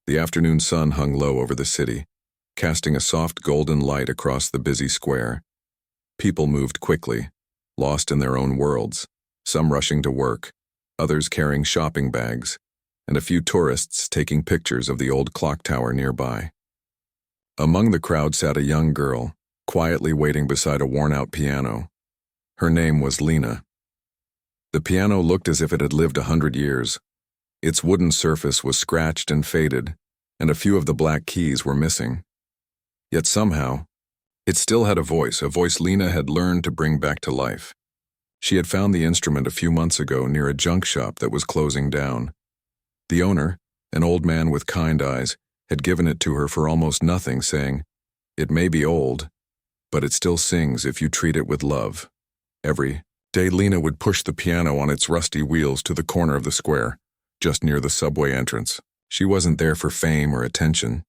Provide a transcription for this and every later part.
The afternoon sun hung low over the city, casting a soft golden light across the busy square. People moved quickly, lost in their own worlds, some rushing to work, others carrying shopping bags, and a few tourists taking pictures of the old clock tower nearby. Among the crowd sat a young girl, quietly waiting beside a worn-out piano. Her name was Lena. The piano looked as if it had lived 100 years. Its wooden surface was scratched and faded, and a few of the black keys were missing. Yet somehow, it still had a voice Lena had learned to bring back to life. She had found the instrument a few months ago near a junk shop that was closing down. The owner, an old man with kind eyes, had given it to her for almost nothing, saying, "It may be old, but it still sings if you treat it with love." Every day Lena would push the piano on its rusty wheels to the corner of the square, just near the subway entrance. She wasn't there for fame or attention.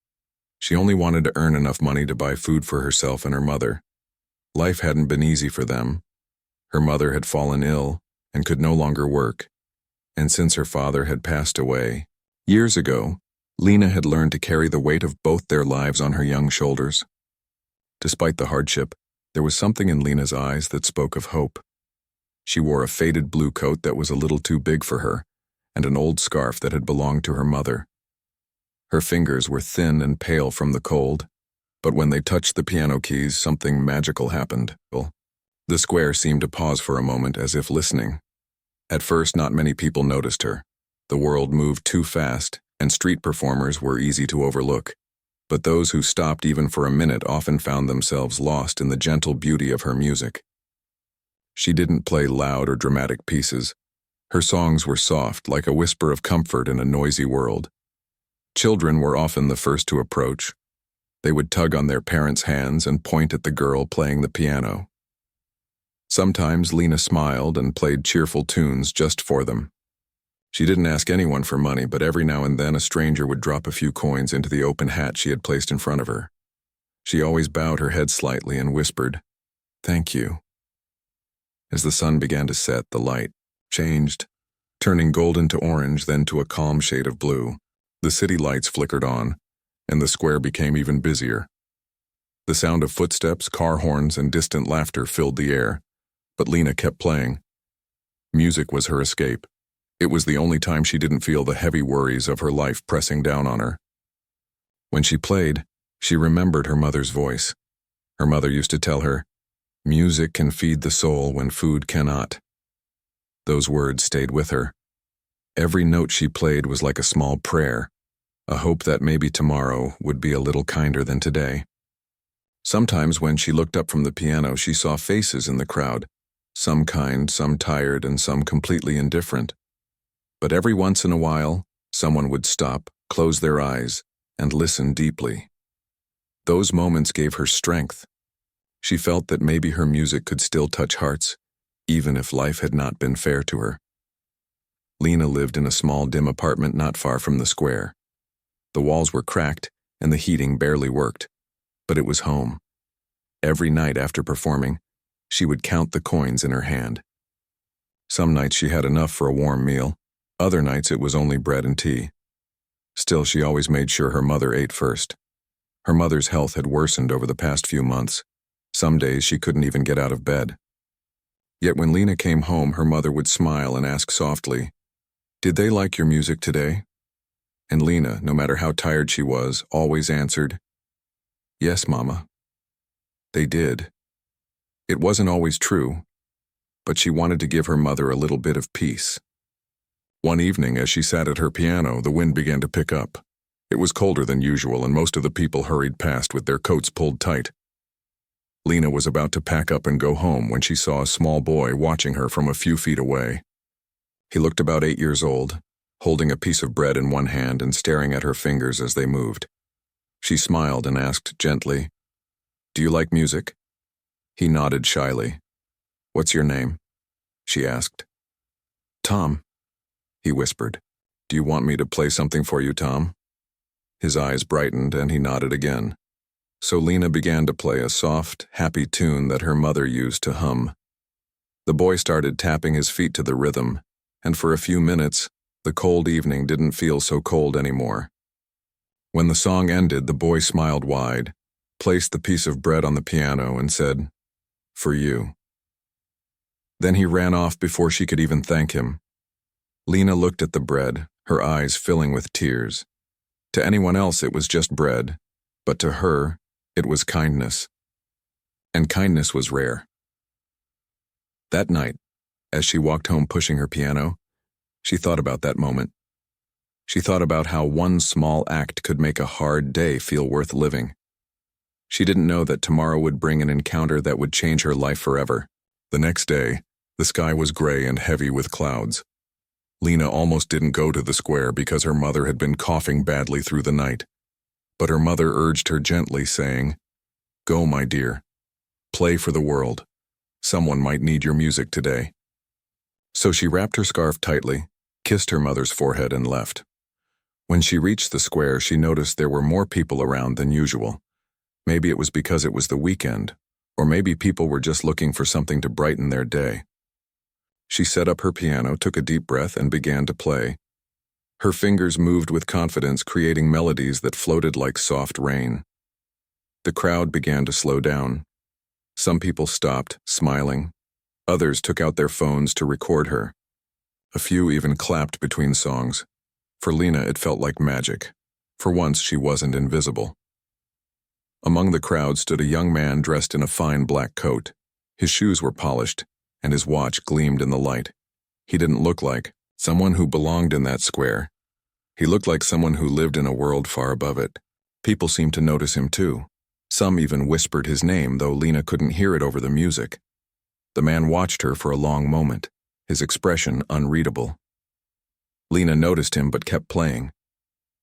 She only wanted to earn enough money to buy food for herself and her mother. Life hadn't been easy for them. Her mother had fallen ill and could no longer work, and since her father had passed away years ago, Lena had learned to carry the weight of both their lives on her young shoulders. Despite the hardship, there was something in Lena's eyes that spoke of hope. She wore a faded blue coat that was a little too big for her, and an old scarf that had belonged to her mother. Her fingers were thin and pale from the cold, but when they touched the piano keys, something magical happened. The square seemed to pause for a moment as if listening. At first, not many people noticed her. The world moved too fast, and street performers were easy to overlook. But those who stopped even for a minute often found themselves lost in the gentle beauty of her music. She didn't play loud or dramatic pieces. Her songs were soft, like a whisper of comfort in a noisy world. Children were often the first to approach. They would tug on their parents' hands and point at the girl playing the piano. Sometimes Lena smiled and played cheerful tunes just for them. She didn't ask anyone for money, but every now and then a stranger would drop a few coins into the open hat she had placed in front of her. She always bowed her head slightly and whispered, "Thank you." As the sun began to set, the light changed, turning golden to orange, then to a calm shade of blue. The city lights flickered on, and the square became even busier. The sound of footsteps, car horns, and distant laughter filled the air, but Lena kept playing. Music was her escape. It was the only time she didn't feel the heavy worries of her life pressing down on her. When she played, she remembered her mother's voice. Her mother used to tell her, "Music can feed the soul when food cannot." Those words stayed with her. Every note she played was like a small prayer, a hope that maybe tomorrow would be a little kinder than today. Sometimes when she looked up from the piano, she saw faces in the crowd, some kind, some tired, and some completely indifferent. But every once in a while, someone would stop, close their eyes, and listen deeply. Those moments gave her strength. She felt that maybe her music could still touch hearts, even if life had not been fair to her. Lena lived in a small, dim apartment not far from the square. The walls were cracked, and the heating barely worked, but it was home. Every night after performing, she would count the coins in her hand. Some nights she had enough for a warm meal. Other nights it was only bread and tea. Still, she always made sure her mother ate first. Her mother's health had worsened over the past few months. Some days she couldn't even get out of bed. Yet when Lena came home, her mother would smile and ask softly, "Did they like your music today?" And Lena, no matter how tired she was, always answered, "Yes, Mama." They did. It wasn't always true, but she wanted to give her mother a little bit of peace. One evening, as she sat at her piano, the wind began to pick up. It was colder than usual, and most of the people hurried past with their coats pulled tight. Lena was about to pack up and go home when she saw a small boy watching her from a few feet away. He looked about 8 years old, holding a piece of bread in one hand and staring at her fingers as they moved. She smiled and asked gently, "Do you like music?" He nodded shyly. "What's your name?" she asked. "Tom," he whispered. "Do you want me to play something for you, Tom?" His eyes brightened and he nodded again. So Lena began to play a soft, happy tune that her mother used to hum. The boy started tapping his feet to the rhythm, and for a few minutes, the cold evening didn't feel so cold anymore. When the song ended, the boy smiled wide, placed the piece of bread on the piano, and said, "For you." Then he ran off before she could even thank him. Lena looked at the bread, her eyes filling with tears. To anyone else it was just bread, but to her it was kindness. And kindness was rare. That night, as she walked home pushing her piano, she thought about that moment. She thought about how one small act could make a hard day feel worth living. She didn't know that tomorrow would bring an encounter that would change her life forever. The next day, the sky was gray and heavy with clouds. Lena almost didn't go to the square because her mother had been coughing badly through the night. But her mother urged her gently, saying, "Go, my dear. Play for the world. Someone might need your music today." So she wrapped her scarf tightly, kissed her mother's forehead, and left. When she reached the square, she noticed there were more people around than usual. Maybe it was because it was the weekend, or maybe people were just looking for something to brighten their day. She set up her piano, took a deep breath, and began to play. Her fingers moved with confidence, creating melodies that floated like soft rain. The crowd began to slow down. Some people stopped, smiling. Others took out their phones to record her. A few even clapped between songs. For Lena, it felt like magic. For once, she wasn't invisible. Among the crowd stood a young man dressed in a fine black coat. His shoes were polished, and his watch gleamed in the light. He didn't look like someone who belonged in that square. He looked like someone who lived in a world far above it. People seemed to notice him too. Some even whispered his name, though Lena couldn't hear it over the music. The man watched her for a long moment, his expression unreadable. Lena noticed him but kept playing.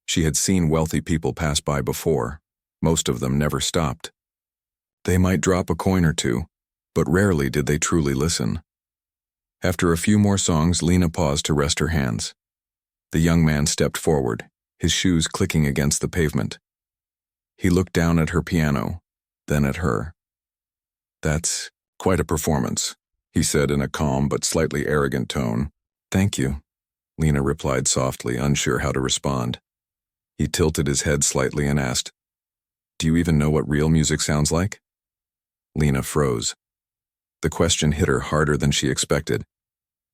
She had seen wealthy people pass by before. Most of them never stopped. They might drop a coin or two, but rarely did they truly listen. After a few more songs, Lena paused to rest her hands. The young man stepped forward, his shoes clicking against the pavement. He looked down at her piano, then at her. "That's quite a performance," he said in a calm but slightly arrogant tone. "Thank you," Lena replied softly, unsure how to respond. He tilted his head slightly and asked, "Do you even know what real music sounds like?" Lena froze. The question hit her harder than she expected.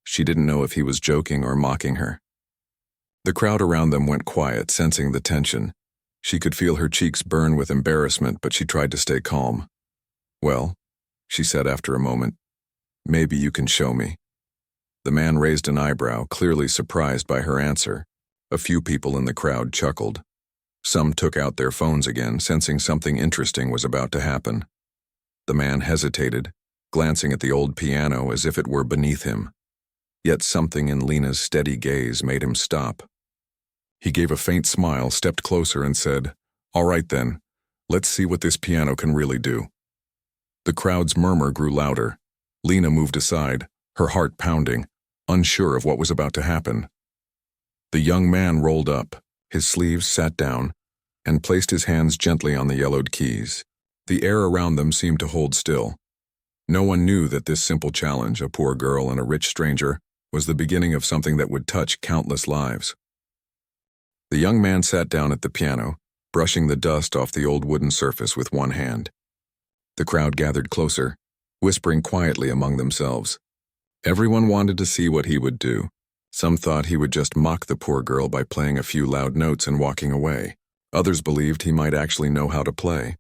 She didn't know if he was joking or mocking her. The crowd around them went quiet, sensing the tension. She could feel her cheeks burn with embarrassment, but she tried to stay calm. "Well," she said after a moment, "maybe you can show me." The man raised an eyebrow, clearly surprised by her answer. A few people in the crowd chuckled. Some took out their phones again, sensing something interesting was about to happen. The man hesitated, glancing at the old piano as if it were beneath him. Yet something in Lena's steady gaze made him stop. He gave a faint smile, stepped closer, and said, "All right then, let's see what this piano can really do." The crowd's murmur grew louder. Lena moved aside, her heart pounding, unsure of what was about to happen. The young man rolled up, his sleeves sat down, and placed his hands gently on the yellowed keys. The air around them seemed to hold still. No one knew that this simple challenge, a poor girl and a rich stranger, was the beginning of something that would touch countless lives. The young man sat down at the piano, brushing the dust off the old wooden surface with one hand. The crowd gathered closer, whispering quietly among themselves. Everyone wanted to see what he would do. Some thought he would just mock the poor girl by playing a few loud notes and walking away. Others believed he might actually know how to play.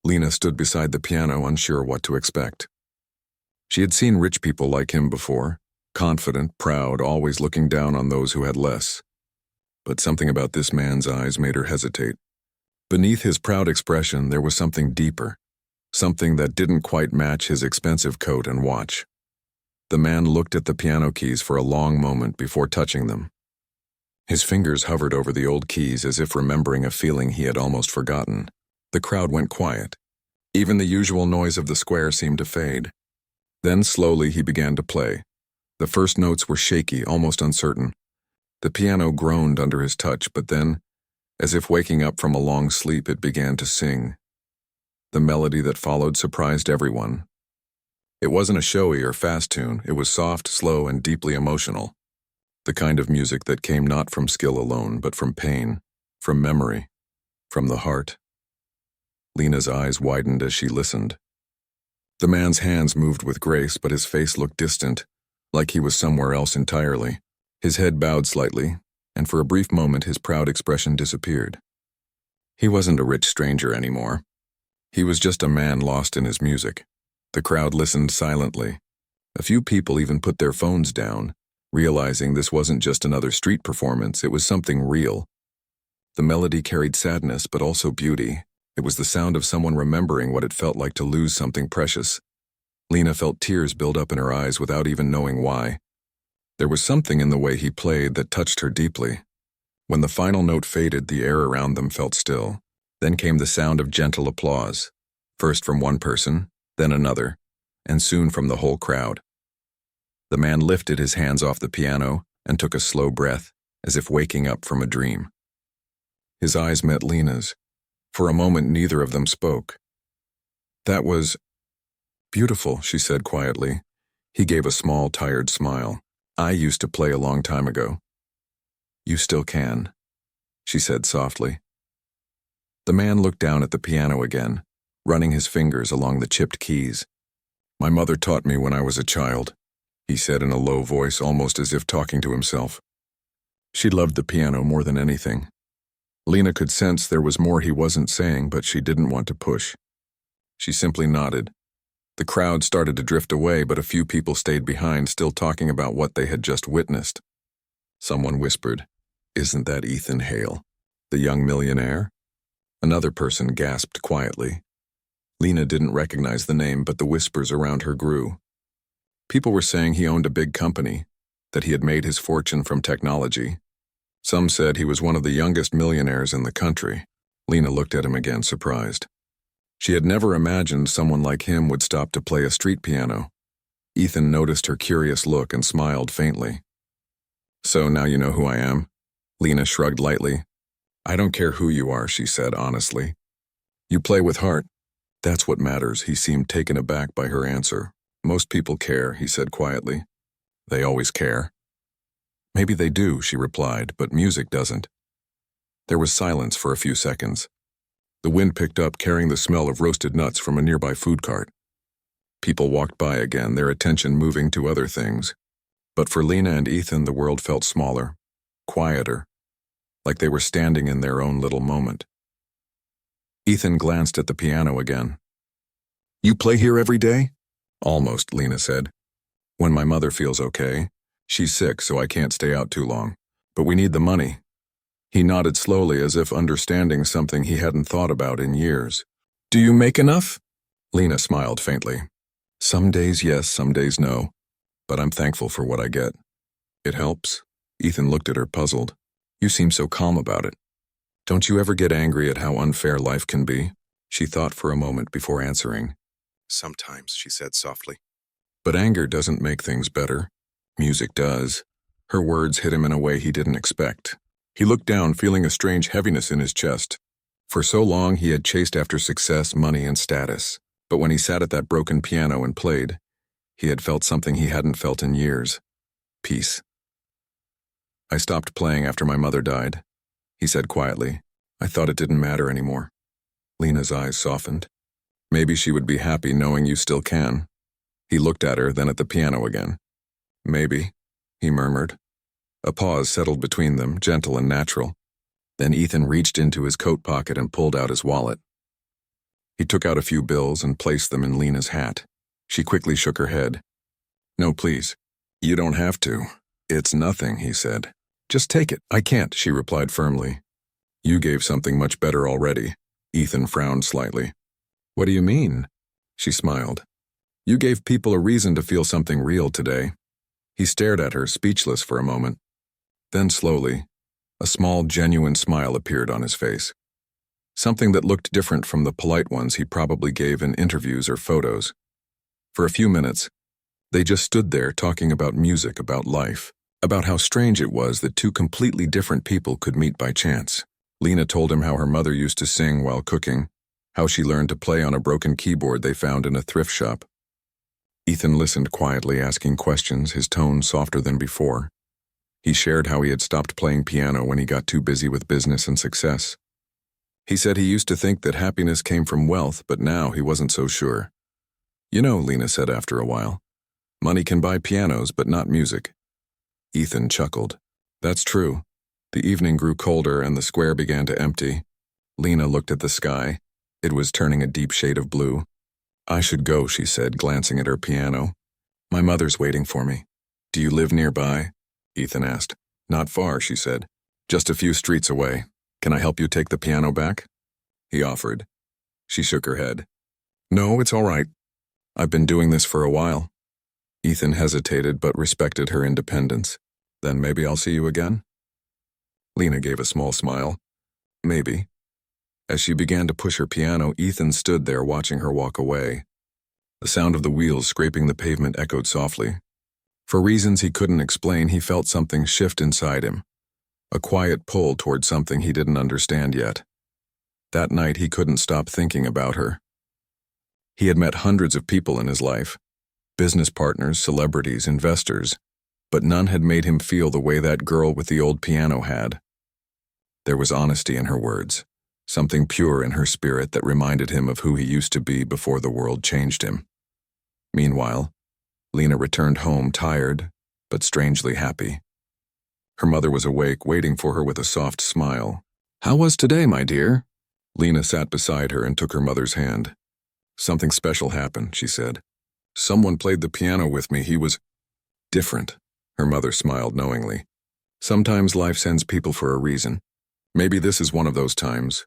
Lena stood beside the piano, unsure what to expect. She had seen rich people like him before, confident, proud, always looking down on those who had less. But something about this man's eyes made her hesitate. Beneath his proud expression, there was something deeper, something that didn't quite match his expensive coat and watch. The man looked at the piano keys for a long moment before touching them. His fingers hovered over the old keys as if remembering a feeling he had almost forgotten. The crowd went quiet. Even the usual noise of the square seemed to fade. Then slowly he began to play. The first notes were shaky, almost uncertain. The piano groaned under his touch, but then, as if waking up from a long sleep, it began to sing. The melody that followed surprised everyone. It wasn't a showy or fast tune. It was soft, slow, and deeply emotional. The kind of music that came not from skill alone, but from pain, from memory. From the heart. Lena's eyes widened as she listened. The man's hands moved with grace, but his face looked distant, like he was somewhere else entirely. His head bowed slightly, and for a brief moment his proud expression disappeared. He wasn't a rich stranger anymore. He was just a man lost in his music. The crowd listened silently. A few people even put their phones down, realizing this wasn't just another street performance, it was something real. The melody carried sadness, but also beauty. It was the sound of someone remembering what it felt like to lose something precious. Lena felt tears build up in her eyes without even knowing why. There was something in the way he played that touched her deeply. When the final note faded, the air around them felt still. Then came the sound of gentle applause, first from one person, then another, and soon from the whole crowd. The man lifted his hands off the piano and took a slow breath, as if waking up from a dream. His eyes met Lena's. For a moment, neither of them spoke. "That was beautiful," she said quietly. He gave a small, tired smile. "I used to play a long time ago." "You still can," she said softly. The man looked down at the piano again, running his fingers along the chipped keys. "My mother taught me when I was a child," he said in a low voice, almost as if talking to himself. She loved the piano more than anything. Lena could sense there was more he wasn't saying, but she didn't want to push. She simply nodded. The crowd started to drift away, but a few people stayed behind, still talking about what they had just witnessed. Someone whispered, "Isn't that Ethan Hale, the young millionaire?" Another person gasped quietly. Lena didn't recognize the name, but the whispers around her grew. People were saying he owned a big company, that he had made his fortune from technology. Some said he was one of the youngest millionaires in the country. Lena looked at him again, surprised. She had never imagined someone like him would stop to play a street piano. Ethan noticed her curious look and smiled faintly. "So now you know who I am?" Lena shrugged lightly. "I don't care who you are," she said honestly. "You play with heart. That's what matters." He seemed taken aback by her answer. "Most people care," he said quietly. "They always care." "Maybe they do," she replied, "but music doesn't." There was silence for a few seconds. The wind picked up, carrying the smell of roasted nuts from a nearby food cart. People walked by again, their attention moving to other things. But for Lena and Ethan, the world felt smaller, quieter, like they were standing in their own little moment. Ethan glanced at the piano again. "You play here every day?" "Almost," Lena said. "When my mother feels okay. She's sick, so I can't stay out too long. But we need the money." He nodded slowly, as if understanding something he hadn't thought about in years. "Do you make enough?" Lena smiled faintly. "Some days yes, some days no. But I'm thankful for what I get." "It helps?" Ethan looked at her, puzzled. "You seem so calm about it. Don't you ever get angry at how unfair life can be?" She thought for a moment before answering. "Sometimes," she said softly. "But anger doesn't make things better. Music does." Her words hit him in a way he didn't expect. He looked down, feeling a strange heaviness in his chest. For so long he had chased after success, money, and status. But when he sat at that broken piano and played, he had felt something he hadn't felt in years. Peace. "I stopped playing after my mother died," he said quietly. "I thought it didn't matter anymore." Lena's eyes softened. "Maybe she would be happy knowing you still can." He looked at her, then at the piano again. "Maybe," he murmured. A pause settled between them, gentle and natural. Then Ethan reached into his coat pocket and pulled out his wallet. He took out a few bills and placed them in Lena's hat. She quickly shook her head. "No, please. You don't have to. It's nothing," he said. "Just take it." "I can't," she replied firmly. "You gave something much better already." Ethan frowned slightly. "What do you mean?" She smiled. "You gave people a reason to feel something real today." He stared at her, speechless for a moment. Then slowly, a small, genuine smile appeared on his face. Something that looked different from the polite ones he probably gave in interviews or photos. For a few minutes, they just stood there talking about music, about life, about how strange it was that two completely different people could meet by chance. Lena told him how her mother used to sing while cooking, how she learned to play on a broken keyboard they found in a thrift shop. Ethan listened quietly, asking questions, his tone softer than before. He shared how he had stopped playing piano when he got too busy with business and success. He said he used to think that happiness came from wealth, but now he wasn't so sure. You know, Lena said after a while, money can buy pianos, but not music. Ethan chuckled. That's true. The evening grew colder and the square began to empty. Lena looked at the sky. It was turning a deep shade of blue. I should go, she said, glancing at her piano. My mother's waiting for me. Do you live nearby? Ethan asked. Not far, she said. Just a few streets away. Can I help you take the piano back? He offered. She shook her head. No, it's all right. I've been doing this for a while. Ethan hesitated but respected her independence. Then maybe I'll see you again? Lena gave a small smile. Maybe. As she began to push her piano, Ethan stood there watching her walk away. The sound of the wheels scraping the pavement echoed softly. For reasons he couldn't explain, he felt something shift inside him. A quiet pull toward something he didn't understand yet. That night he couldn't stop thinking about her. He had met hundreds of people in his life. Business partners, celebrities, investors. But none had made him feel the way that girl with the old piano had. There was honesty in her words, something pure in her spirit that reminded him of who he used to be before the world changed him. Meanwhile, Lena returned home tired, but strangely happy. Her mother was awake, waiting for her with a soft smile. How was today, my dear? Lena sat beside her and took her mother's hand. Something special happened, she said. Someone played the piano with me. He was different. Her mother smiled knowingly. Sometimes life sends people for a reason. Maybe this is one of those times.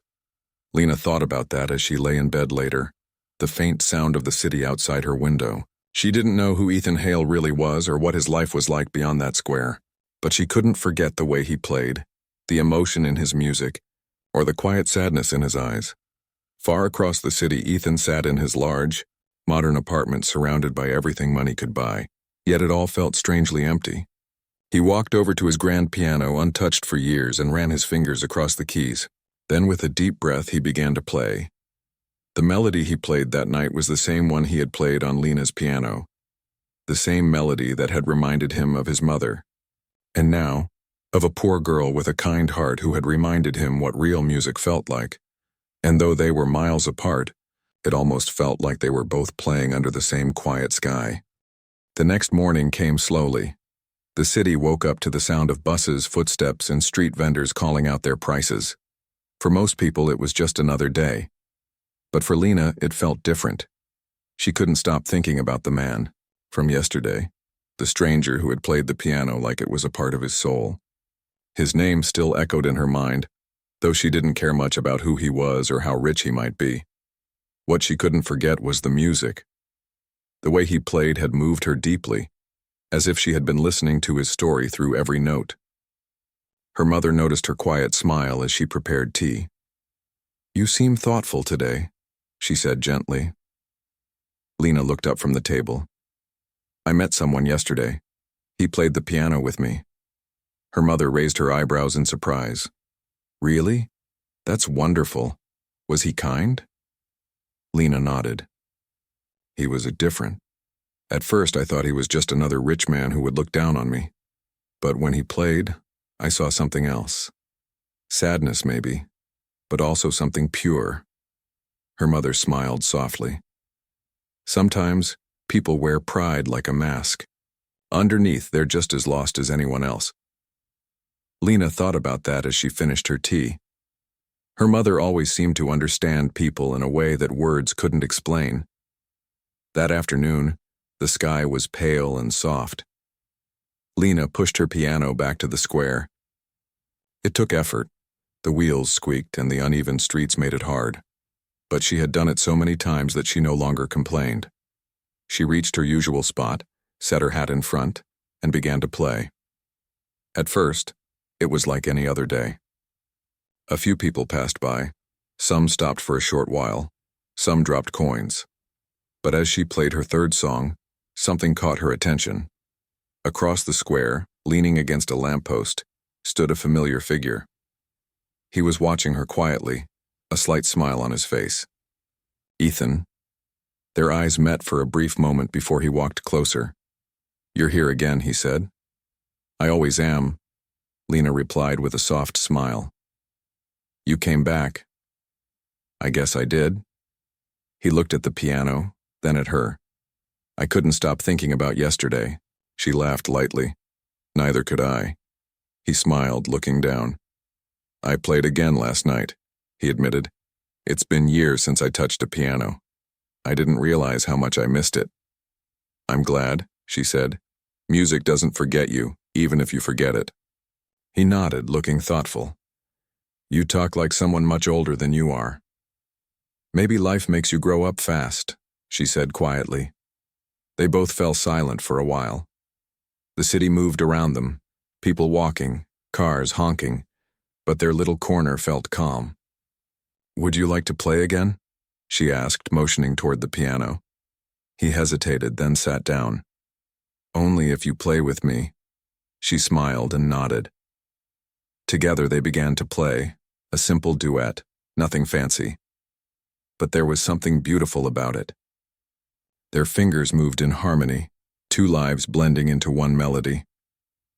Lena thought about that as she lay in bed later, the faint sound of the city outside her window. She didn't know who Ethan Hale really was or what his life was like beyond that square, but she couldn't forget the way he played, the emotion in his music, or the quiet sadness in his eyes. Far across the city, Ethan sat in his large, modern apartment surrounded by everything money could buy, yet it all felt strangely empty. He walked over to his grand piano, untouched for years, and ran his fingers across the keys. Then with a deep breath, he began to play. The melody he played that night was the same one he had played on Lena's piano, the same melody that had reminded him of his mother, and now, of a poor girl with a kind heart who had reminded him what real music felt like. And though they were miles apart, it almost felt like they were both playing under the same quiet sky. The next morning came slowly. The city woke up to the sound of buses, footsteps, and street vendors calling out their prices. For most people, it was just another day. But for Lena, it felt different. She couldn't stop thinking about the man from yesterday, the stranger who had played the piano like it was a part of his soul. His name still echoed in her mind, though she didn't care much about who he was or how rich he might be. What she couldn't forget was the music. The way he played had moved her deeply, as if she had been listening to his story through every note. Her mother noticed her quiet smile as she prepared tea. You seem thoughtful today, she said gently. Lena looked up from the table. I met someone yesterday. He played the piano with me. Her mother raised her eyebrows in surprise. Really? That's wonderful. Was he kind? Lena nodded. He was different. At first I thought he was just another rich man who would look down on me. But when he played, I saw something else. Sadness maybe, but also something pure. Her mother smiled softly. Sometimes people wear pride like a mask. Underneath, they're just as lost as anyone else. Lena thought about that as she finished her tea. Her mother always seemed to understand people in a way that words couldn't explain. That afternoon, the sky was pale and soft. Lena pushed her piano back to the square. It took effort. The wheels squeaked and the uneven streets made it hard. But she had done it so many times that she no longer complained. She reached her usual spot, set her hat in front, and began to play. At first, it was like any other day. A few people passed by. Some stopped for a short while. Some dropped coins. But as she played her third song, something caught her attention. Across the square, leaning against a lamppost, stood a familiar figure. He was watching her quietly, a slight smile on his face. Ethan. Their eyes met for a brief moment before he walked closer. You're here again, he said. I always am, Lena replied with a soft smile. You came back. I guess I did. He looked at the piano, then at her. I couldn't stop thinking about yesterday. She laughed lightly. Neither could I. He smiled, looking down. I played again last night, he admitted. It's been years since I touched a piano. I didn't realize how much I missed it. I'm glad, she said. Music doesn't forget you, even if you forget it. He nodded, looking thoughtful. You talk like someone much older than you are. Maybe life makes you grow up fast, she said quietly. They both fell silent for a while. The city moved around them, people walking, cars honking, but their little corner felt calm. Would you like to play again? She asked, motioning toward the piano. He hesitated, then sat down. Only if you play with me. She smiled and nodded. Together they began to play, a simple duet, nothing fancy. But there was something beautiful about it. Their fingers moved in harmony, two lives blending into one melody.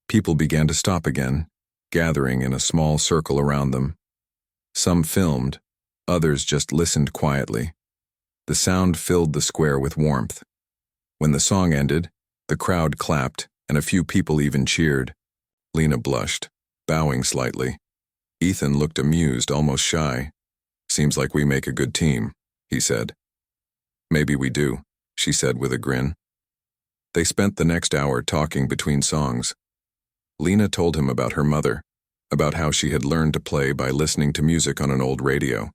People began to stop again, gathering in a small circle around them. Some filmed, others just listened quietly. The sound filled the square with warmth. When the song ended, the crowd clapped, and a few people even cheered. Lena blushed, bowing slightly. Ethan looked amused, almost shy. Seems like we make a good team, he said. Maybe we do, she said with a grin. They spent the next hour talking between songs. Lena told him about her mother, about how she had learned to play by listening to music on an old radio.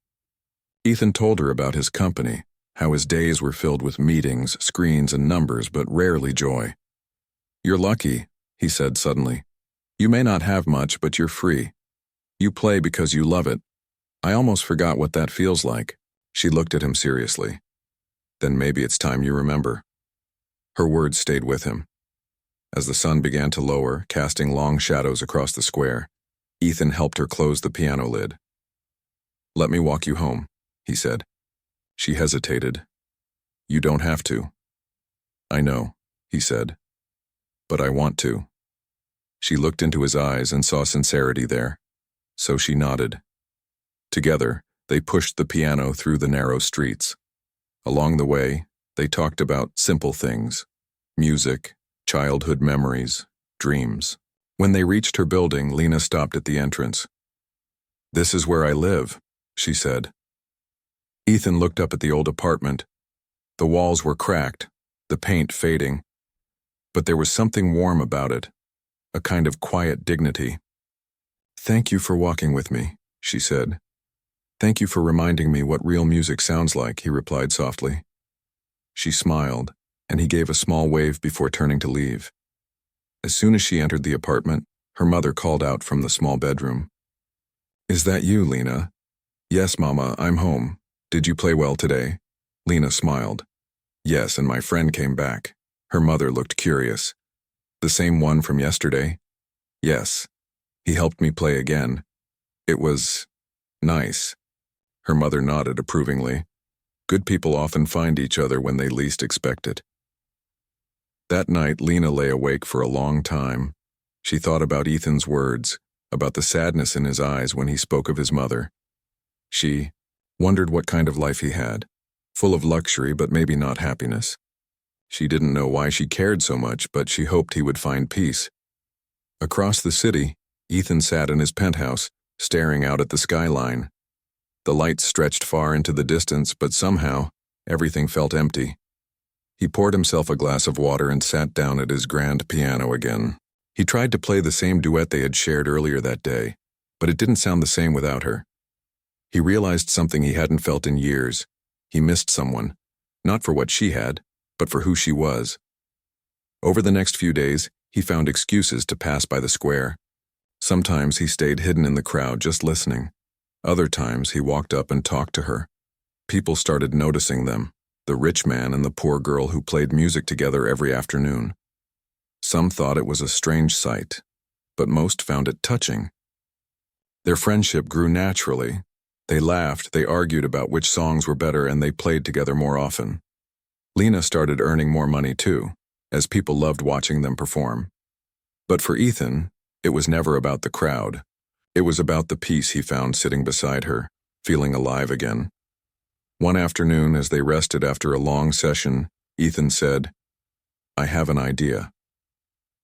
Ethan told her about his company, how his days were filled with meetings, screens, and numbers, but rarely joy. You're lucky, he said suddenly. You may not have much, but you're free. You play because you love it. I almost forgot what that feels like. She looked at him seriously. Then maybe it's time you remember. Her words stayed with him. As the sun began to lower, casting long shadows across the square, Ethan helped her close the piano lid. Let me walk you home, he said. She hesitated. You don't have to. I know, he said. But I want to. She looked into his eyes and saw sincerity there. So she nodded. Together, they pushed the piano through the narrow streets. Along the way, they talked about simple things, music, childhood memories, dreams. When they reached her building, Lena stopped at the entrance. This is where I live, she said. Ethan looked up at the old apartment. The walls were cracked, the paint fading. But there was something warm about it, a kind of quiet dignity. Thank you for walking with me, she said. Thank you for reminding me what real music sounds like, he replied softly. She smiled, and he gave a small wave before turning to leave. As soon as she entered the apartment, her mother called out from the small bedroom. Is that you, Lena? Yes, Mama, I'm home. Did you play well today? Lena smiled. Yes, and my friend came back. Her mother looked curious. The same one from yesterday? Yes. He helped me play again. It was nice. Her mother nodded approvingly. Good people often find each other when they least expect it. That night, Lena lay awake for a long time. She thought about Ethan's words, about the sadness in his eyes when he spoke of his mother. She wondered what kind of life he had, full of luxury but maybe not happiness. She didn't know why she cared so much, but she hoped he would find peace. Across the city, Ethan sat in his penthouse, staring out at the skyline. The lights stretched far into the distance, but somehow, everything felt empty. He poured himself a glass of water and sat down at his grand piano again. He tried to play the same duet they had shared earlier that day, but it didn't sound the same without her. He realized something he hadn't felt in years. He missed someone, not for what she had, but for who she was. Over the next few days, he found excuses to pass by the square. Sometimes he stayed hidden in the crowd just listening. Other times he walked up and talked to her. People started noticing them, the rich man and the poor girl who played music together every afternoon. Some thought it was a strange sight, but most found it touching. Their friendship grew naturally. They laughed, they argued about which songs were better, and they played together more often. Lena started earning more money too, as people loved watching them perform. But for Ethan, it was never about the crowd. It was about the peace he found sitting beside her, feeling alive again. One afternoon, as they rested after a long session, Ethan said, "I have an idea."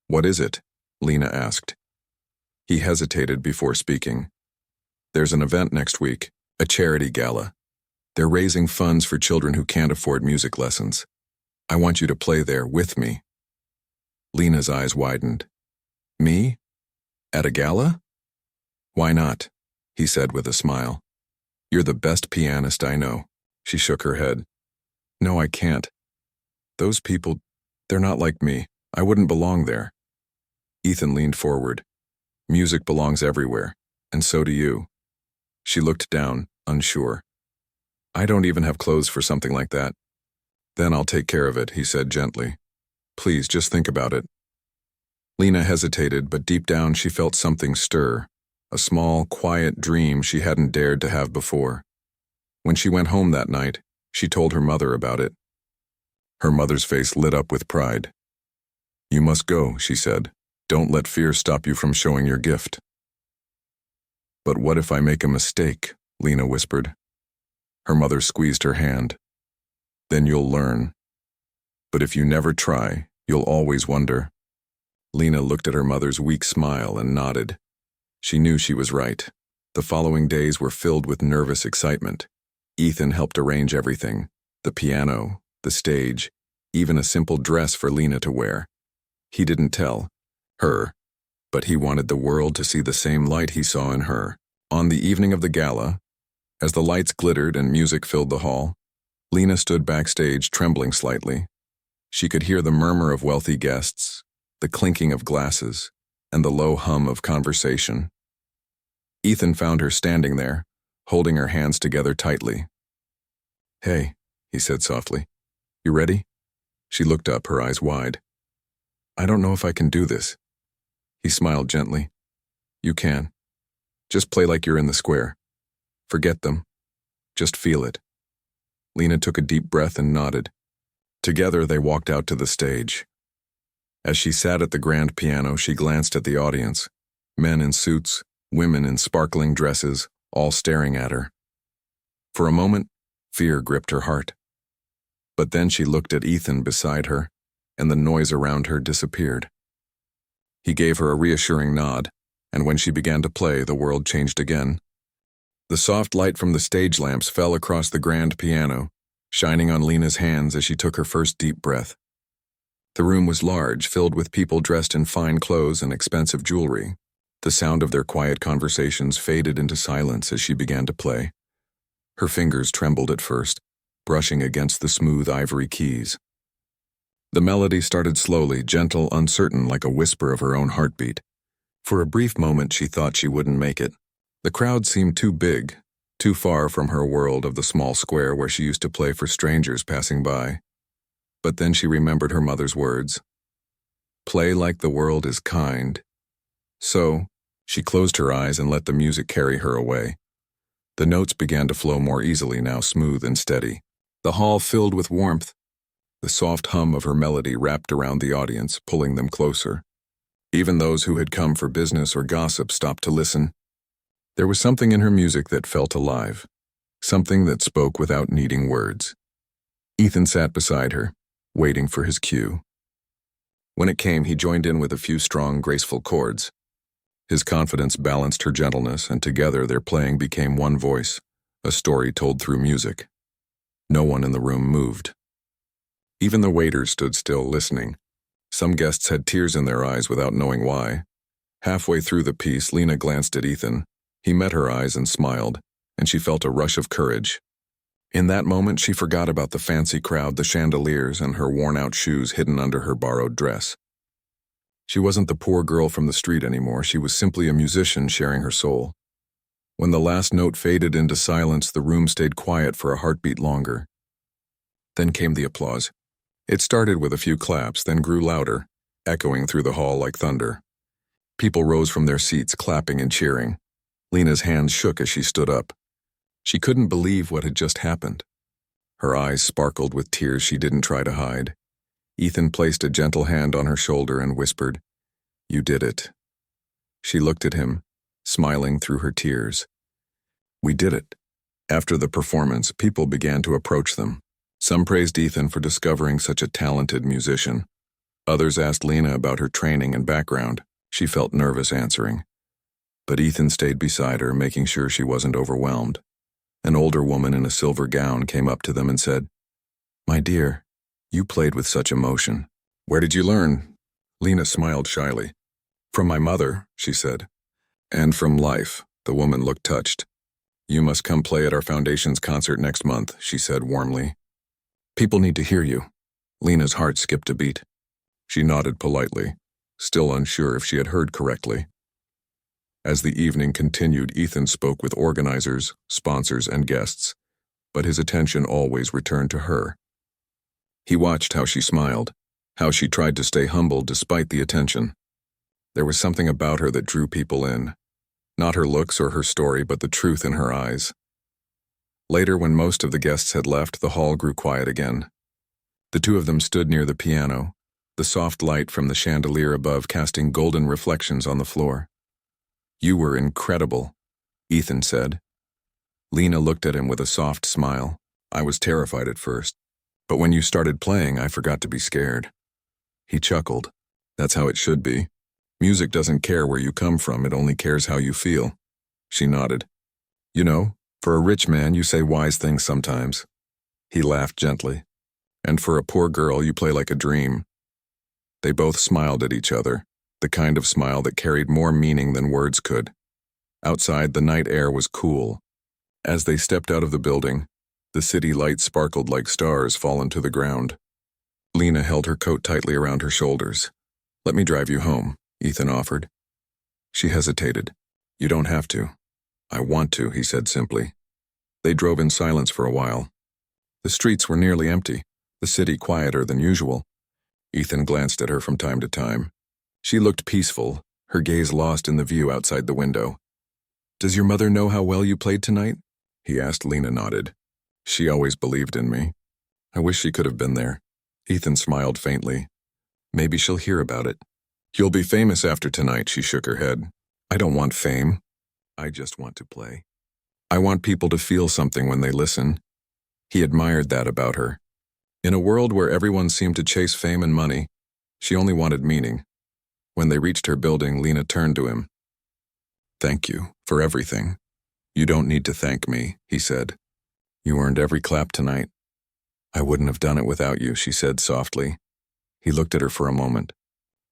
"What is it?" Lena asked. He hesitated before speaking. "There's an event next week, a charity gala. They're raising funds for children who can't afford music lessons. I want you to play there with me." Lena's eyes widened. "Me? At a gala?" "Why not?" he said with a smile. "You're the best pianist I know." She shook her head. "No, I can't. Those people, they're not like me. I wouldn't belong there." Ethan leaned forward. "Music belongs everywhere, and so do you." She looked down, unsure. "I don't even have clothes for something like that." "Then I'll take care of it," he said gently. "Please, just think about it." Lena hesitated, but deep down she felt something stir, a small, quiet dream she hadn't dared to have before. When she went home that night, she told her mother about it. Her mother's face lit up with pride. "You must go," she said. "Don't let fear stop you from showing your gift." "But what if I make a mistake?" Lena whispered. Her mother squeezed her hand. "Then you'll learn. But if you never try, you'll always wonder." Lena looked at her mother's weak smile and nodded. She knew she was right. The following days were filled with nervous excitement. Ethan helped arrange everything: the piano, the stage, even a simple dress for Lena to wear. He didn't tell her, but he wanted the world to see the same light he saw in her. On the evening of the gala, as the lights glittered and music filled the hall, Lena stood backstage trembling slightly. She could hear the murmur of wealthy guests, the clinking of glasses, and the low hum of conversation. Ethan found her standing there, holding her hands together tightly. "Hey," he said softly. "You ready?" She looked up, her eyes wide. "I don't know if I can do this." He smiled gently. "You can. Just play like you're in the square. Forget them. Just feel it." Lena took a deep breath and nodded. Together they walked out to the stage. As she sat at the grand piano, she glanced at the audience. Men in suits, women in sparkling dresses, all staring at her. For a moment, fear gripped her heart. But then she looked at Ethan beside her, and the noise around her disappeared. He gave her a reassuring nod, and when she began to play, the world changed again. The soft light from the stage lamps fell across the grand piano, shining on Lena's hands as she took her first deep breath. The room was large, filled with people dressed in fine clothes and expensive jewelry. The sound of their quiet conversations faded into silence as she began to play. Her fingers trembled at first, brushing against the smooth ivory keys. The melody started slowly, gentle, uncertain, like a whisper of her own heartbeat. For a brief moment she thought she wouldn't make it. The crowd seemed too big, too far from her world of the small square where she used to play for strangers passing by. But then she remembered her mother's words. "Play like the world is kind." So, she closed her eyes and let the music carry her away. The notes began to flow more easily now, smooth and steady. The hall filled with warmth. The soft hum of her melody wrapped around the audience, pulling them closer. Even those who had come for business or gossip stopped to listen. There was something in her music that felt alive, something that spoke without needing words. Ethan sat beside her, waiting for his cue. When it came, he joined in with a few strong, graceful chords. His confidence balanced her gentleness, and together their playing became one voice, a story told through music. No one in the room moved. Even the waiters stood still, listening. Some guests had tears in their eyes without knowing why. Halfway through the piece, Lena glanced at Ethan. He met her eyes and smiled, and she felt a rush of courage. In that moment, she forgot about the fancy crowd, the chandeliers, and her worn-out shoes hidden under her borrowed dress. She wasn't the poor girl from the street anymore. She was simply a musician sharing her soul. When the last note faded into silence, the room stayed quiet for a heartbeat longer. Then came the applause. It started with a few claps, then grew louder, echoing through the hall like thunder. People rose from their seats, clapping and cheering. Lena's hands shook as she stood up. She couldn't believe what had just happened. Her eyes sparkled with tears she didn't try to hide. Ethan placed a gentle hand on her shoulder and whispered, "You did it." She looked at him, smiling through her tears. "We did it. After the performance, people began to approach them. Some praised Ethan for discovering such a talented musician. Others asked Lena about her training and background. She felt nervous answering. But Ethan stayed beside her, making sure she wasn't overwhelmed. An older woman in a silver gown came up to them and said, "My dear, you played with such emotion. Where did you learn?" Lena smiled shyly. "From my mother," she said. "And from life." The woman looked touched. "You must come play at our foundation's concert next month," she said warmly. "People need to hear you." Lena's heart skipped a beat. She nodded politely, still unsure if she had heard correctly. As the evening continued, Ethan spoke with organizers, sponsors, and guests, but his attention always returned to her. He watched how she smiled, how she tried to stay humble despite the attention. There was something about her that drew people in, not her looks or her story, but the truth in her eyes. Later, when most of the guests had left, the hall grew quiet again. The two of them stood near the piano, the soft light from the chandelier above casting golden reflections on the floor. "You were incredible," Ethan said. Lena looked at him with a soft smile. "I was terrified at first, but when you started playing, I forgot to be scared." He chuckled. "That's how it should be. Music doesn't care where you come from, it only cares how you feel." She nodded. "You know, for a rich man, you say wise things sometimes." He laughed gently. "And for a poor girl, you play like a dream." They both smiled at each other, the kind of smile that carried more meaning than words could. Outside, the night air was cool. As they stepped out of the building, the city lights sparkled like stars fallen to the ground. Lena held her coat tightly around her shoulders. "Let me drive you home," Ethan offered. She hesitated. "You don't have to." "I want to," he said simply. They drove in silence for a while. The streets were nearly empty, the city quieter than usual. Ethan glanced at her from time to time. She looked peaceful, her gaze lost in the view outside the window. "Does your mother know how well you played tonight?" he asked. Lena nodded. "She always believed in me. I wish she could have been there." Ethan smiled faintly. "Maybe she'll hear about it." "You'll be famous after tonight," she shook her head. "I don't want fame. I just want to play. I want people to feel something when they listen." He admired that about her. In a world where everyone seemed to chase fame and money, she only wanted meaning. When they reached her building, Lena turned to him. "Thank you for everything." "You don't need to thank me," he said. "You earned every clap tonight." "I wouldn't have done it without you," she said softly. He looked at her for a moment,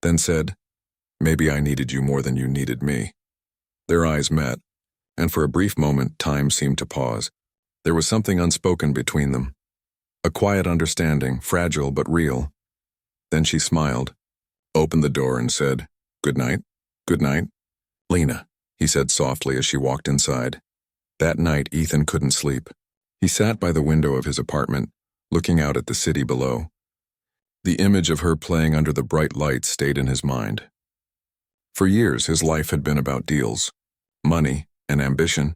then said, "Maybe I needed you more than you needed me." Their eyes met, and for a brief moment time seemed to pause. There was something unspoken between them. A quiet understanding, fragile but real. Then she smiled, opened the door and said, "Good night, good night." "Lena," he said softly as she walked inside. That night, Ethan couldn't sleep. He sat by the window of his apartment, looking out at the city below. The image of her playing under the bright lights stayed in his mind. For years, his life had been about deals, money, and ambition.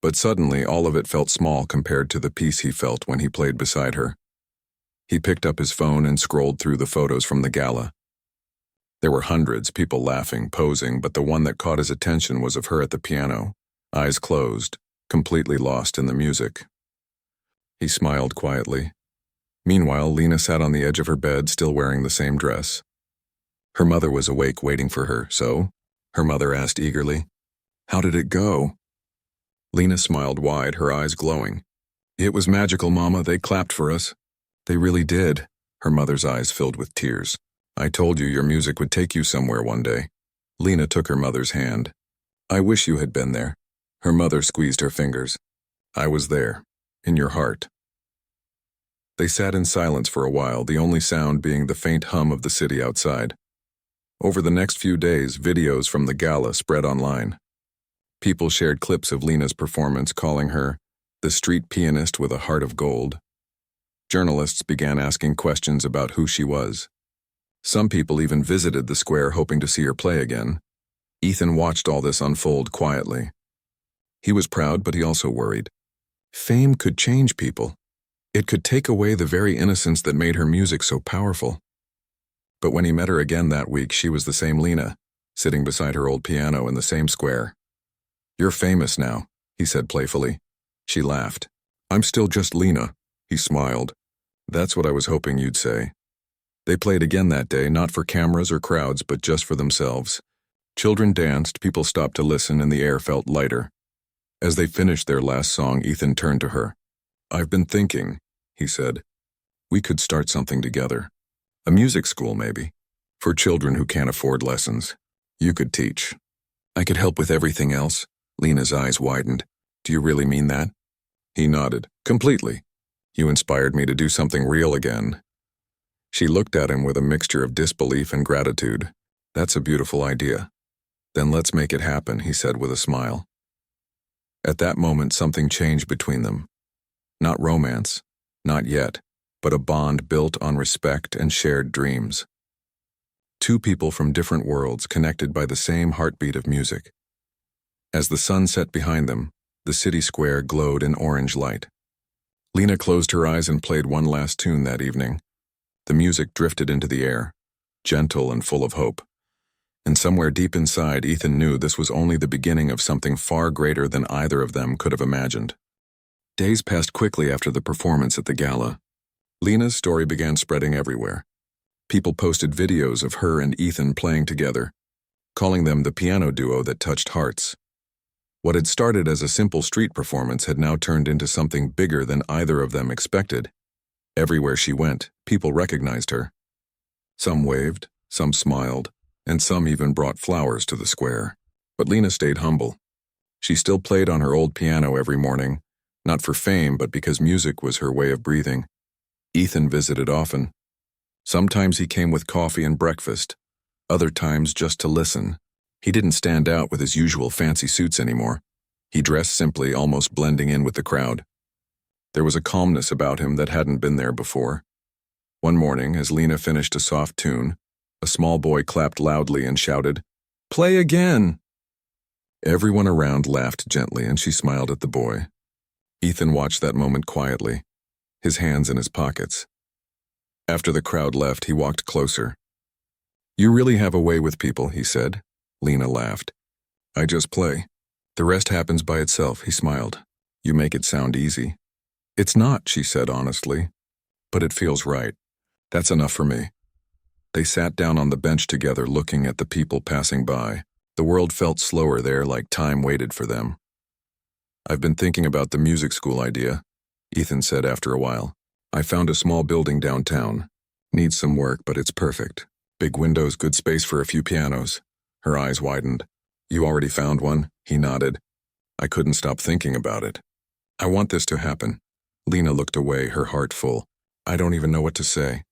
But suddenly, all of it felt small compared to the peace he felt when he played beside her. He picked up his phone and scrolled through the photos from the gala. There were hundreds, people laughing, posing, but the one that caught his attention was of her at the piano, eyes closed, completely lost in the music. He smiled quietly. Meanwhile, Lena sat on the edge of her bed, still wearing the same dress. Her mother was awake, waiting for her. "So?" her mother asked eagerly. "How did it go?" Lena smiled wide, her eyes glowing. "It was magical, Mama. They clapped for us." "They really did." Her mother's eyes filled with tears. "I told you your music would take you somewhere one day." Lena took her mother's hand. "I wish you had been there." Her mother squeezed her fingers. "I was there, in your heart." They sat in silence for a while, the only sound being the faint hum of the city outside. Over the next few days, videos from the gala spread online. People shared clips of Lena's performance, calling her the street pianist with a heart of gold. Journalists began asking questions about who she was. Some people even visited the square hoping to see her play again. Ethan watched all this unfold quietly. He was proud, but he also worried. Fame could change people. It could take away the very innocence that made her music so powerful. But when he met her again that week, she was the same Lena, sitting beside her old piano in the same square. "You're famous now," he said playfully. She laughed. I'm still just Lena. He smiled. That's what I was hoping you'd say. They played again that day, not for cameras or crowds, but just for themselves. Children danced, people stopped to listen, and the air felt lighter. As they finished their last song, Ethan turned to her. I've been thinking, he said. We could start something together. A music school, maybe. For children who can't afford lessons. You could teach. I could help with everything else. Lena's eyes widened. Do you really mean that? He nodded. Completely. You inspired me to do something real again. She looked at him with a mixture of disbelief and gratitude. That's a beautiful idea. Then let's make it happen, he said with a smile. At that moment, something changed between them. Not romance, not yet, but a bond built on respect and shared dreams. Two people from different worlds connected by the same heartbeat of music. As the sun set behind them, the city square glowed in orange light. Lena closed her eyes and played one last tune that evening. The music drifted into the air, gentle and full of hope. And somewhere deep inside, Ethan knew this was only the beginning of something far greater than either of them could have imagined. Days passed quickly after the performance at the gala. Lena's story began spreading everywhere. People posted videos of her and Ethan playing together, calling them the piano duo that touched hearts. What had started as a simple street performance had now turned into something bigger than either of them expected. Everywhere she went, people recognized her. Some waved, some smiled, and some even brought flowers to the square. But Lena stayed humble. She still played on her old piano every morning, not for fame, but because music was her way of breathing. Ethan visited often. Sometimes he came with coffee and breakfast, other times just to listen. He didn't stand out with his usual fancy suits anymore. He dressed simply, almost blending in with the crowd. There was a calmness about him that hadn't been there before. One morning, as Lena finished a soft tune, a small boy clapped loudly and shouted, "Play again!" Everyone around laughed gently, and she smiled at the boy. Ethan watched that moment quietly, his hands in his pockets. After the crowd left, he walked closer. You really have a way with people, he said. Lena laughed. I just play. The rest happens by itself, he smiled. You make it sound easy. It's not, she said honestly. But it feels right. That's enough for me. They sat down on the bench together, looking at the people passing by. The world felt slower there, like time waited for them. I've been thinking about the music school idea, Ethan said after a while. I found a small building downtown. Needs some work, but it's perfect. Big windows, good space for a few pianos. Her eyes widened. You already found one? He nodded. I couldn't stop thinking about it. I want this to happen. Lena looked away, her heart full. I don't even know what to say.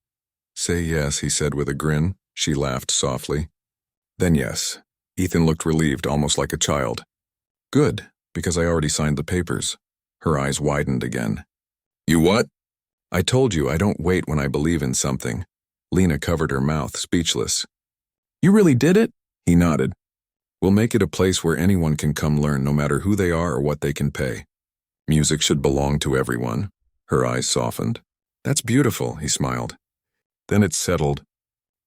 Say yes, he said with a grin. She laughed softly. Then yes. Ethan looked relieved, almost like a child. Good, because I already signed the papers. Her eyes widened again. You what? I told you I don't wait when I believe in something. Lena covered her mouth, speechless. You really did it? He nodded. We'll make it a place where anyone can come learn, no matter who they are or what they can pay. Music should belong to everyone. Her eyes softened. That's beautiful, he smiled. Then it's settled.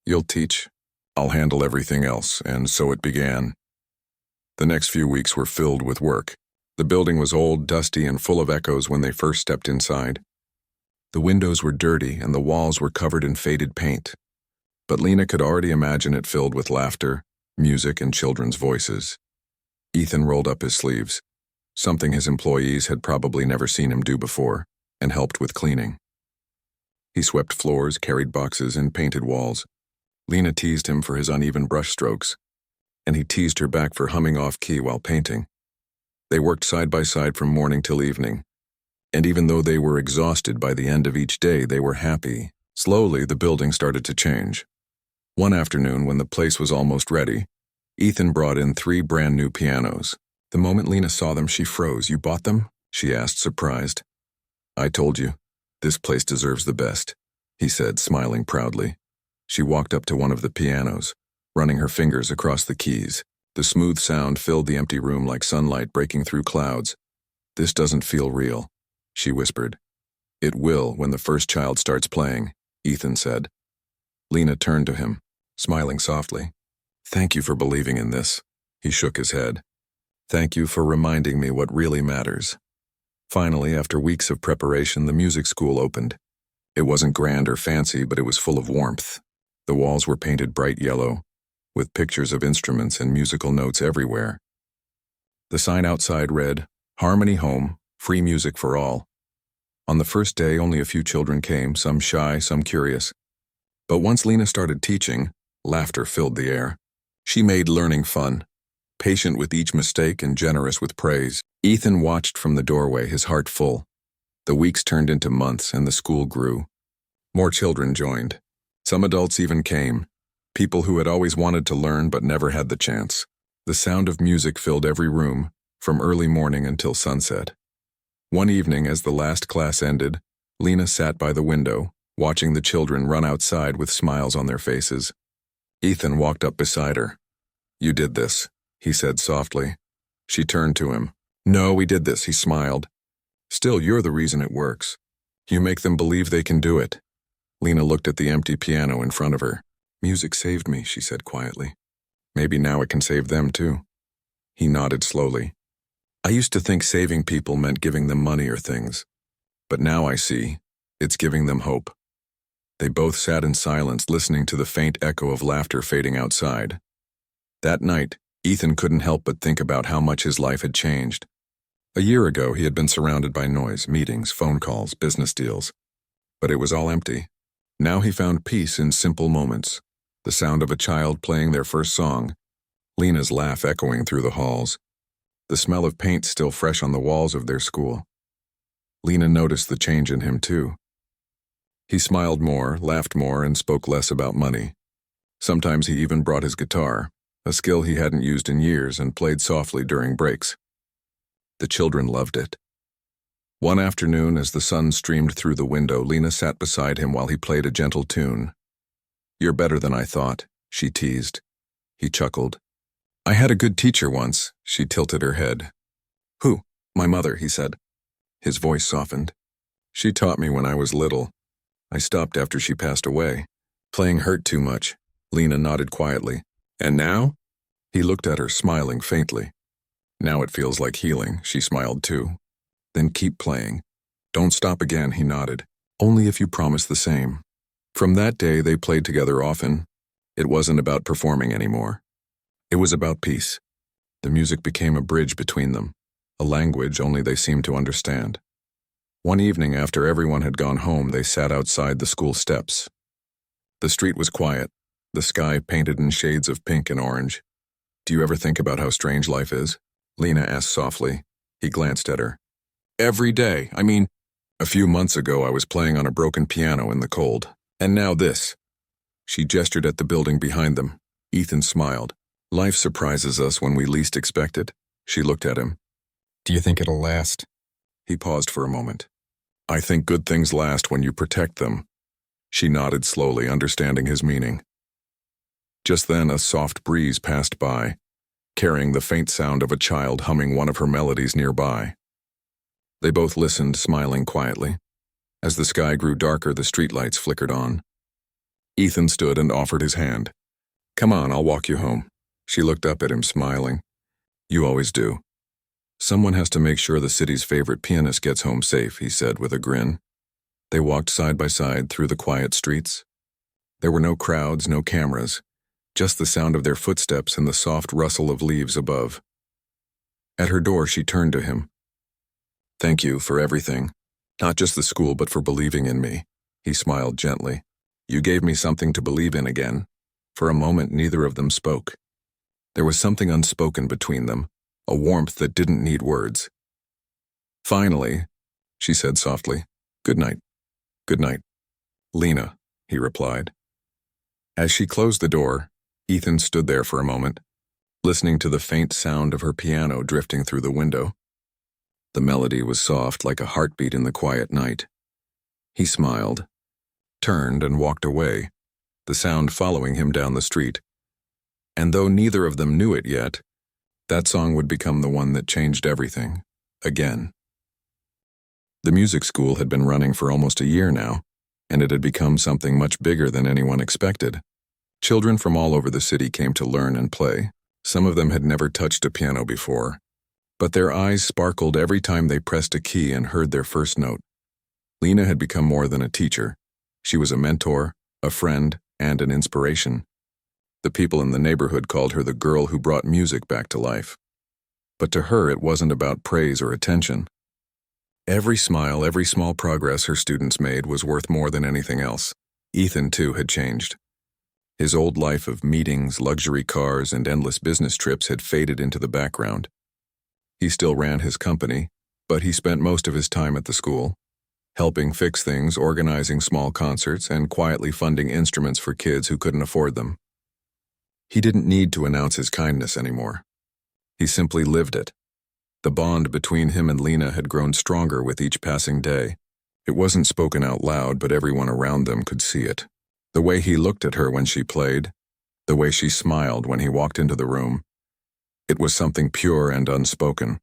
You'll teach. I'll handle everything else, and so it began. The next few weeks were filled with work. The building was old, dusty, and full of echoes when they first stepped inside. The windows were dirty, and the walls were covered in faded paint. But Lena could already imagine it filled with laughter, music, and children's voices. Ethan rolled up his sleeves, something his employees had probably never seen him do before, and helped with cleaning. He swept floors, carried boxes, and painted walls. Lena teased him for his uneven brushstrokes, and he teased her back for humming off-key while painting. They worked side by side from morning till evening, and even though they were exhausted by the end of each day, they were happy. Slowly, the building started to change. One afternoon, when the place was almost ready, Ethan brought in 3 brand new pianos. The moment Lena saw them, she froze. You bought them? She asked, surprised. I told you, this place deserves the best, he said, smiling proudly. She walked up to one of the pianos, running her fingers across the keys. The smooth sound filled the empty room like sunlight breaking through clouds. This doesn't feel real, she whispered. It will when the first child starts playing, Ethan said. Lena turned to him, smiling softly. Thank you for believing in this. He shook his head. Thank you for reminding me what really matters. Finally, after weeks of preparation, the music school opened. It wasn't grand or fancy, but it was full of warmth. The walls were painted bright yellow, with pictures of instruments and musical notes everywhere. The sign outside read, "Harmony Home, free music for all." On the first day, only a few children came, some shy, some curious. But once Lena started teaching, laughter filled the air. She made learning fun, patient with each mistake and generous with praise. Ethan watched from the doorway, his heart full. The weeks turned into months and the school grew. More children joined. Some adults even came, people who had always wanted to learn but never had the chance. The sound of music filled every room, from early morning until sunset. One evening, as the last class ended, Lena sat by the window, watching the children run outside with smiles on their faces. Ethan walked up beside her. "You did this," he said softly. She turned to him. "No, we did this," he smiled. "Still, you're the reason it works. You make them believe they can do it." Lena looked at the empty piano in front of her. "Music saved me," she said quietly. "Maybe now it can save them too." He nodded slowly. "I used to think saving people meant giving them money or things. But now I see, it's giving them hope." They both sat in silence, listening to the faint echo of laughter fading outside. That night, Ethan couldn't help but think about how much his life had changed. A year ago, he had been surrounded by noise, meetings, phone calls, business deals. But it was all empty. Now he found peace in simple moments. The sound of a child playing their first song, Lena's laugh echoing through the halls, the smell of paint still fresh on the walls of their school. Lena noticed the change in him too. He smiled more, laughed more, and spoke less about money. Sometimes he even brought his guitar, a skill he hadn't used in years, and played softly during breaks. The children loved it. One afternoon, as the sun streamed through the window, Lena sat beside him while he played a gentle tune. "You're better than I thought," she teased. He chuckled. "I had a good teacher once," she tilted her head. "Who?" "My mother," he said. His voice softened. "She taught me when I was little. I stopped after she passed away. Playing hurt too much." Lena nodded quietly. "And now?" He looked at her, smiling faintly. "Now it feels like healing," she smiled too. "Then keep playing. Don't stop again," he nodded. "Only if you promise the same." From that day, they played together often. It wasn't about performing anymore. It was about peace. The music became a bridge between them, a language only they seemed to understand. One evening, after everyone had gone home, they sat outside the school steps. The street was quiet, the sky painted in shades of pink and orange. "Do you ever think about how strange life is?" Lena asked softly. He glanced at her. "Every day. I mean, a few months ago I was playing on a broken piano in the cold. And now this." She gestured at the building behind them. Ethan smiled. "Life surprises us when we least expect it." She looked at him. "Do you think it'll last?" He paused for a moment. "I think good things last when you protect them." She nodded slowly, understanding his meaning. Just then, a soft breeze passed by, carrying the faint sound of a child humming one of her melodies nearby. They both listened, smiling quietly. As the sky grew darker, the streetlights flickered on. Ethan stood and offered his hand. "Come on, I'll walk you home." She looked up at him, smiling. "You always do." "Someone has to make sure the city's favorite pianist gets home safe," he said with a grin. They walked side by side through the quiet streets. There were no crowds, no cameras, just the sound of their footsteps and the soft rustle of leaves above. At her door, she turned to him. "Thank you for everything. Not just the school, but for believing in me." He smiled gently. "You gave me something to believe in again." For a moment, neither of them spoke. There was something unspoken between them, a warmth that didn't need words. "Finally," she said softly. "Good night." "Good night, Lena," he replied. As she closed the door, Ethan stood there for a moment, listening to the faint sound of her piano drifting through the window. The melody was soft, like a heartbeat in the quiet night. He smiled, turned, and walked away, the sound following him down the street. And though neither of them knew it yet, that song would become the one that changed everything, again. The music school had been running for almost a year now, and it had become something much bigger than anyone expected. Children from all over the city came to learn and play. Some of them had never touched a piano before. but their eyes sparkled every time they pressed a key and heard their first note. Lena had become more than a teacher. She was a mentor, a friend, and an inspiration. The people in the neighborhood called her the girl who brought music back to life. But to her, it wasn't about praise or attention. Every smile, every small progress her students made was worth more than anything else. Ethan, too, had changed. His old life of meetings, luxury cars, and endless business trips had faded into the background. He still ran his company, but he spent most of his time at the school, helping fix things, organizing small concerts, and quietly funding instruments for kids who couldn't afford them. He didn't need to announce his kindness anymore. He simply lived it. The bond between him and Lena had grown stronger with each passing day. It wasn't spoken out loud, but everyone around them could see it. The way he looked at her when she played, the way she smiled when he walked into the room. It was something pure and unspoken.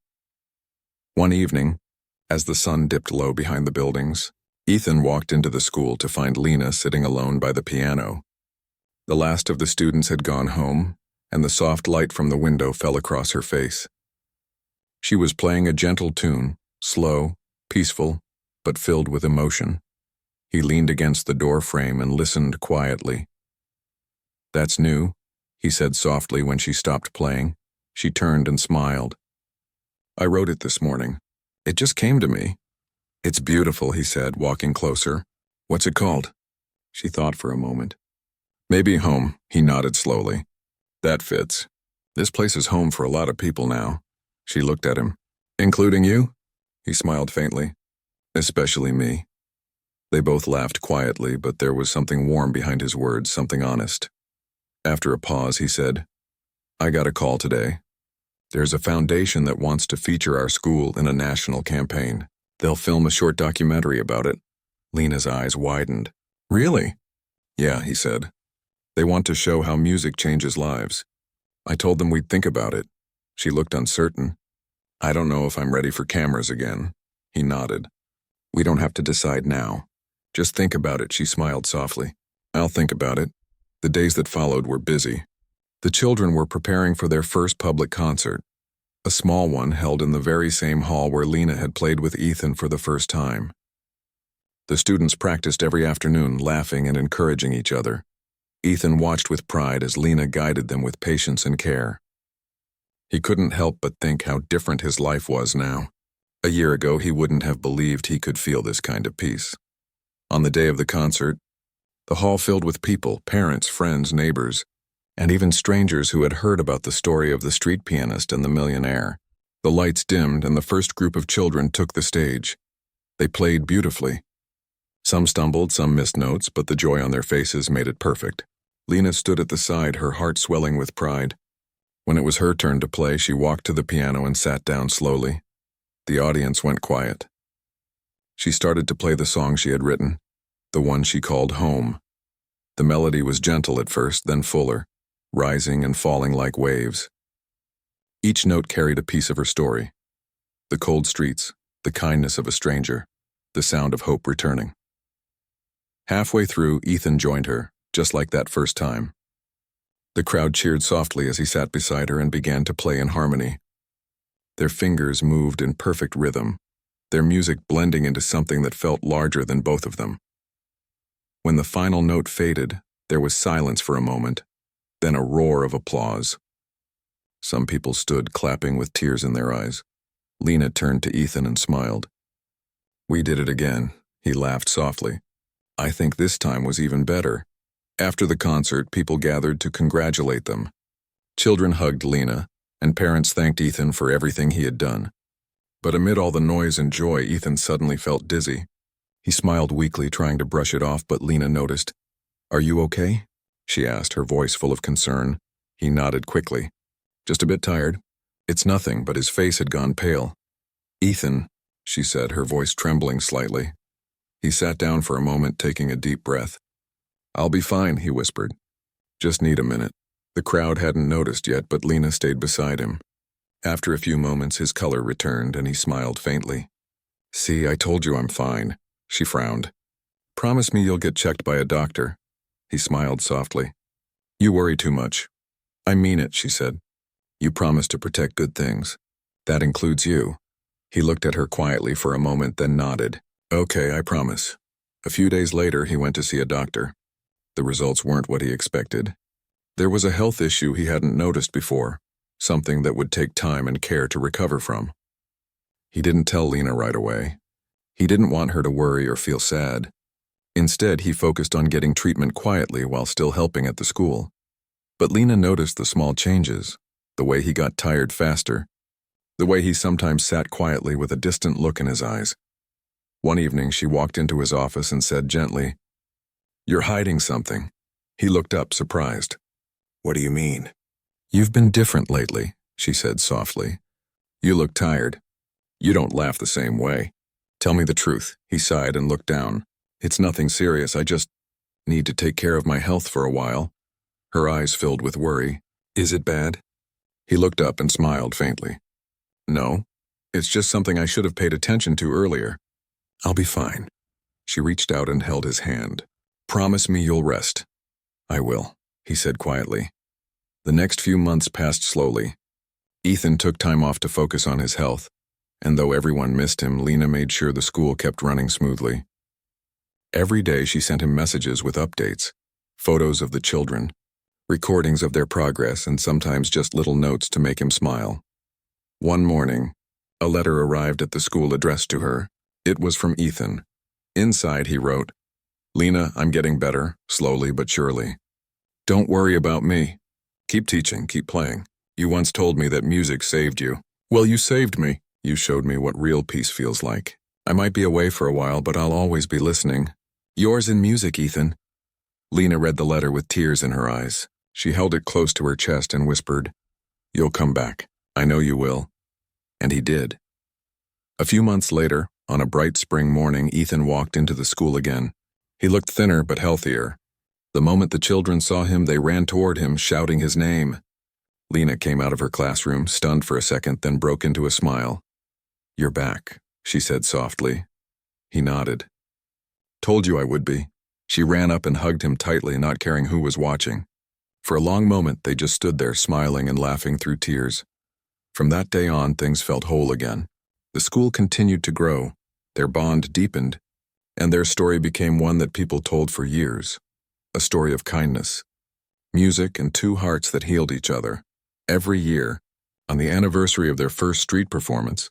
One evening, as the sun dipped low behind the buildings, Ethan walked into the school to find Lena sitting alone by the piano. The last of the students had gone home, and the soft light from the window fell across her face. She was playing a gentle tune, slow, peaceful, but filled with emotion. He leaned against the door frame and listened quietly. "That's new," he said softly when she stopped playing. She turned and smiled. "I wrote it this morning. It just came to me." "It's beautiful," he said, walking closer. "What's it called?" She thought for a moment. "Maybe Home," he nodded slowly. "That fits. This place is home for a lot of people now." She looked at him. "Including you?" He smiled faintly. "Especially me." They both laughed quietly, but there was something warm behind his words, something honest. After a pause, he said, "I got a call today. There's a foundation that wants to feature our school in a national campaign. They'll film a short documentary about it." Lena's eyes widened. "Really?" "Yeah," he said. "They want to show how music changes lives. I told them we'd think about it." She looked uncertain. "I don't know if I'm ready for cameras again." He nodded. "We don't have to decide now. Just think about it," she smiled softly. "I'll think about it." The days that followed were busy. The children were preparing for their first public concert, a small one held in the very same hall where Lena had played with Ethan for the first time. The students practiced every afternoon, laughing and encouraging each other. Ethan watched with pride as Lena guided them with patience and care. He couldn't help but think how different his life was now. A year ago, he wouldn't have believed he could feel this kind of peace. On the day of the concert, the hall filled with people, parents, friends, neighbors, and even strangers who had heard about the story of the street pianist and the millionaire. The lights dimmed and the first group of children took the stage. They played beautifully. Some stumbled, some missed notes, but the joy on their faces made it perfect. Lena stood at the side, her heart swelling with pride. When it was her turn to play, she walked to the piano and sat down slowly. The audience went quiet. She started to play the song she had written, the one she called Home. The melody was gentle at first, then fuller, rising and falling like waves. Each note carried a piece of her story. The cold streets, the kindness of a stranger, the sound of hope returning. Halfway through, Ethan joined her, just like that first time. The crowd cheered softly as he sat beside her and began to play in harmony. Their fingers moved in perfect rhythm, their music blending into something that felt larger than both of them. When the final note faded, there was silence for a moment, then a roar of applause. Some people stood clapping with tears in their eyes. Lena turned to Ethan and smiled. "We did it again," he laughed softly. "I think this time was even better." After the concert, people gathered to congratulate them. Children hugged Lena, and parents thanked Ethan for everything he had done. But amid all the noise and joy, Ethan suddenly felt dizzy. He smiled weakly, trying to brush it off, but Lena noticed. "Are you okay?" she asked, her voice full of concern. He nodded quickly. "Just a bit tired." "It's nothing," but his face had gone pale. "Ethan," she said, her voice trembling slightly. He sat down for a moment, taking a deep breath. "I'll be fine," he whispered. "Just need a minute." The crowd hadn't noticed yet, but Lena stayed beside him. After a few moments, his color returned, and he smiled faintly. "See, I told you I'm fine." She frowned. "Promise me you'll get checked by a doctor." He smiled softly. "You worry too much." "I mean it," she said. "You promised to protect good things." That includes you. He looked at her quietly for a moment, then nodded. Okay, I promise. A few days later, he went to see a doctor. The results weren't what he expected. There was a health issue he hadn't noticed before, something that would take time and care to recover from. He didn't tell Lena right away. He didn't want her to worry or feel sad. Instead, he focused on getting treatment quietly while still helping at the school. But Lena noticed the small changes, the way he got tired faster, the way he sometimes sat quietly with a distant look in his eyes. One evening, she walked into his office and said gently, "You're hiding something." He looked up, surprised. "What do you mean?" "You've been different lately," she said softly. "You look tired. You don't laugh the same way. Tell me the truth." He sighed and looked down. "It's nothing serious. I just need to take care of my health for a while." Her eyes filled with worry. "Is it bad?" He looked up and smiled faintly. "No, it's just something I should have paid attention to earlier. I'll be fine." She reached out and held his hand. "Promise me you'll rest." "I will," he said quietly. The next few months passed slowly. Ethan took time off to focus on his health, and though everyone missed him, Lena made sure the school kept running smoothly. Every day she sent him messages with updates, photos of the children, recordings of their progress, and sometimes just little notes to make him smile. One morning, a letter arrived at the school addressed to her. It was from Ethan. Inside he wrote, "Lena, I'm getting better, slowly but surely. Don't worry about me. Keep teaching, keep playing. You once told me that music saved you. Well, you saved me. You showed me what real peace feels like. I might be away for a while, but I'll always be listening. Yours in music, Ethan." Lena read the letter with tears in her eyes. She held it close to her chest and whispered, "You'll come back. I know you will." And he did. A few months later, on a bright spring morning, Ethan walked into the school again. He looked thinner but healthier. The moment the children saw him, they ran toward him, shouting his name. Lena came out of her classroom, stunned for a second, then broke into a smile. "You're back," she said softly. He nodded. "Told you I would be." She ran up and hugged him tightly, not caring who was watching. For a long moment, they just stood there, smiling and laughing through tears. From that day on, things felt whole again. The school continued to grow, their bond deepened, and their story became one that people told for years. A story of kindness, music, and two hearts that healed each other. Every year, on the anniversary of their first street performance,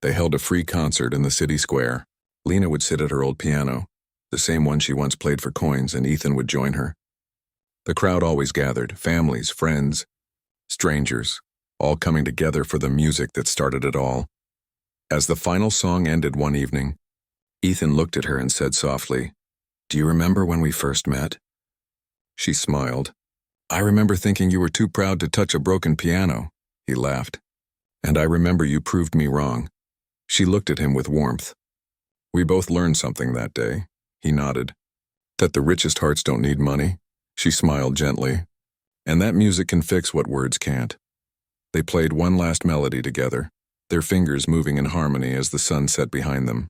they held a free concert in the city square. Lena would sit at her old piano, the same one she once played for coins, and Ethan would join her. The crowd always gathered, families, friends, strangers, all coming together for the music that started it all. As the final song ended one evening, Ethan looked at her and said softly, "Do you remember when we first met?" She smiled. "I remember thinking you were too proud to touch a broken piano." He laughed. "And I remember you proved me wrong." She looked at him with warmth. "We both learned something that day." He nodded. "That the richest hearts don't need money." She smiled gently. "And that music can fix what words can't." They played one last melody together, their fingers moving in harmony as the sun set behind them.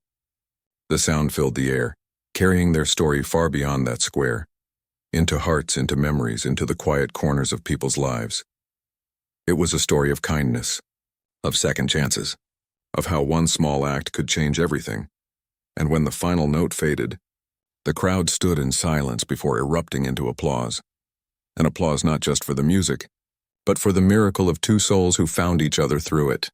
The sound filled the air, carrying their story far beyond that square, into hearts, into memories, into the quiet corners of people's lives. It was a story of kindness, of second chances, of how one small act could change everything. And when the final note faded, the crowd stood in silence before erupting into applause. An applause not just for the music, but for the miracle of two souls who found each other through it.